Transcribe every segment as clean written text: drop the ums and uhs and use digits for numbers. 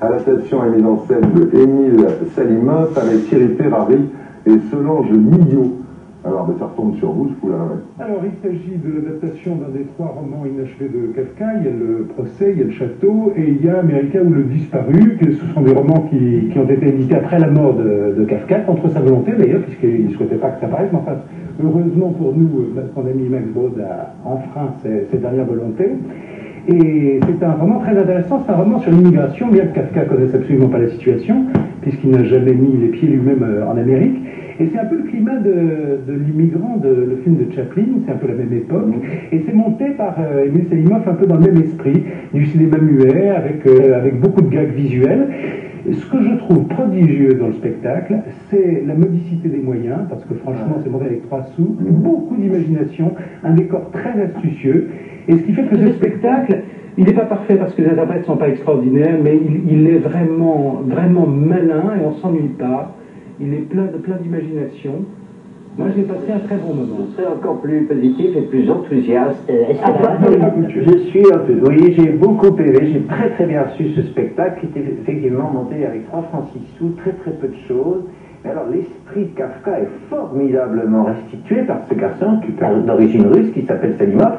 Adaptation et mise en scène de Émile Salimoff avec Thierry Ferrari et Solange Millot. Alors, ça retombe sur vous, ce coup-là. Ouais. Alors, il s'agit de l'adaptation d'un des 3 romans inachevés de Kafka. Il y a le procès, il y a le château, et il y a America ou le disparu, que ce sont des romans qui ont été édités après la mort de Kafka, contre sa volonté d'ailleurs, puisqu'il ne souhaitait pas que ça paraisse. Mais enfin, heureusement pour nous, son ami Max Brod a enfreint ses dernières volontés. Et c'est un roman très intéressant, c'est un roman sur l'immigration, bien que Kafka ne connaisse absolument pas la situation, puisqu'il n'a jamais mis les pieds lui-même en Amérique. Et c'est un peu le climat de l'immigrant, le film de Chaplin, c'est un peu la même époque. Et c'est monté par Émile Salimoff un peu dans le même esprit, du cinéma muet, avec beaucoup de gags visuels. Ce que je trouve prodigieux dans le spectacle, c'est la modicité des moyens, parce que franchement, c'est monté avec 3 sous, beaucoup d'imagination, un décor très astucieux. Et ce qui fait que ce spectacle, il n'est pas parfait parce que les interprètes ne sont pas extraordinaires, mais il est vraiment, vraiment malin et on ne s'ennuie pas. Il est plein d'imagination. Moi, j'ai passé un très bon moment. Je serais encore plus positif et plus enthousiaste. Je suis oui, j'ai beaucoup aimé, j'ai très très bien reçu ce spectacle qui était effectivement monté avec 3 francs 6 sous, très très peu de choses. Mais alors l'esprit de Kafka est formidablement restitué par ce garçon d'origine russe qui s'appelle Salimoff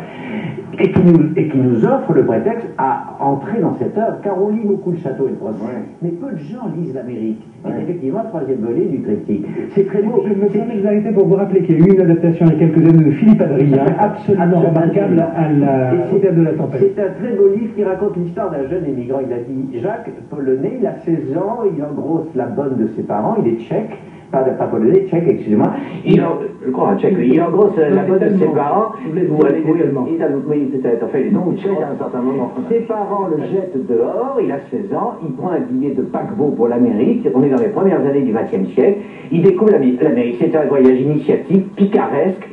et qui nous offre le prétexte à entrer dans cette œuvre, car on lit beaucoup le château et le procès, mais peu de gens lisent l'Amérique. Et effectivement, le 3e volet du triptyque. C'est très beau. Je me permets de vous arrêter pour vous rappeler qu'il y a eu une adaptation il y a quelques années de Philippe Adrien, absolument remarquable, à la Cité de la Tempête. C'est un très beau livre qui raconte l'histoire d'un jeune émigrant. Il a dit Jacques, polonais, il a 16 ans, il engrosse la bonne de ses parents, il est tchèque. Pas polonais, tchèque, excusez-moi. Il engrosse la bonne de ses parents. Oui, peut-être. Enfin, il est donc tchèque à un certain moment. Ses parents le jettent dehors, il a 16 ans, il prend un billet de paquebot pour l'Amérique. On est dans les premières années du XXe siècle. Il découvre l'Amérique. C'est un voyage initiatique, picaresque,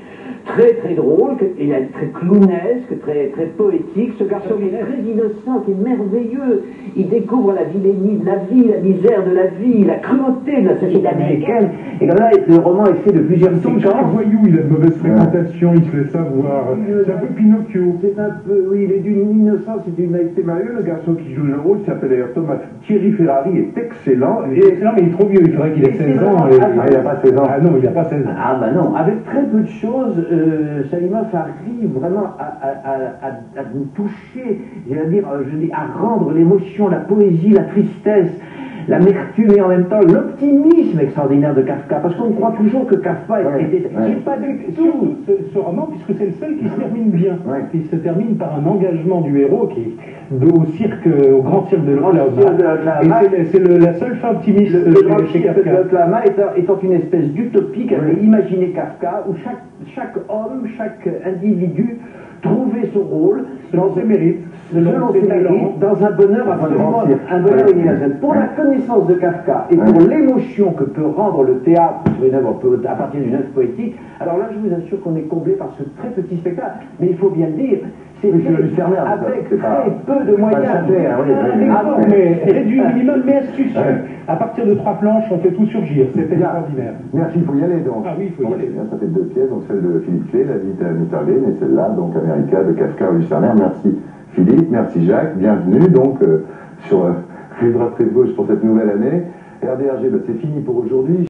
très très drôle, très clownesque, très très poétique. Ce garçon est très innocent, qui est merveilleux. Il découvre la vilainie de la vie, la misère de la vie, la cruauté de la société américaine. Et comme là, le roman est fait de plusieurs séquences. C'est un voyou, il a de mauvaise fréquentation, il se laisse savoir. C'est un peu Pinocchio. C'est un peu, oui, il est d'une innocence et d'une naïveté merveilleuse. Le garçon qui joue le rôle s'appelle d'ailleurs Thomas. Thierry Ferrari est excellent. Il est excellent, mais il est trop vieux, il faudrait qu'il ait 16 ans. Ah, il n'a pas 16 ans. Ah non, il n'a pas 16 ans. Ah bah non, avec très peu de choses, Salimoff arrive vraiment à nous toucher, à rendre l'émotion, la poésie, la tristesse, l'amertume et en même temps l'optimisme extraordinaire de Kafka, parce qu'on croit toujours que Kafka était... C'est pas du tout ce roman, puisque c'est le seul qui se termine bien, qui se termine par un engagement du héros qui est au grand cirque de Lama. Et c'est la seule fin optimiste chez Kafka. Le Lama étant une espèce d'utopie qu'avait imaginé Kafka, où chaque homme, chaque individu trouvait son rôle selon ses mérites, dans un bonheur absolument, un bonheur universel. Pour la connaissance de Kafka et pour l'émotion que peut rendre le théâtre sur une œuvre à partir d'une œuvre poétique, alors là je vous assure qu'on est comblé par ce très petit spectacle. Mais il faut bien le dire, c'est avec très peu de moyens. Mais réduit au minimum, mais astucieux. À partir de 3 planches, on fait tout surgir. C'est extraordinaire. Merci, il faut y aller donc. Ah oui, il faut y aller. Ça fait 2 pièces, donc celle de Philippe Clé, La vie de Mitterlin, et celle-là, donc America de Kafka Lucernaire. Merci Philippe, merci Jacques, bienvenue donc sur Rive Droite Rive Gauche pour cette nouvelle année. RDRG, c'est fini pour aujourd'hui.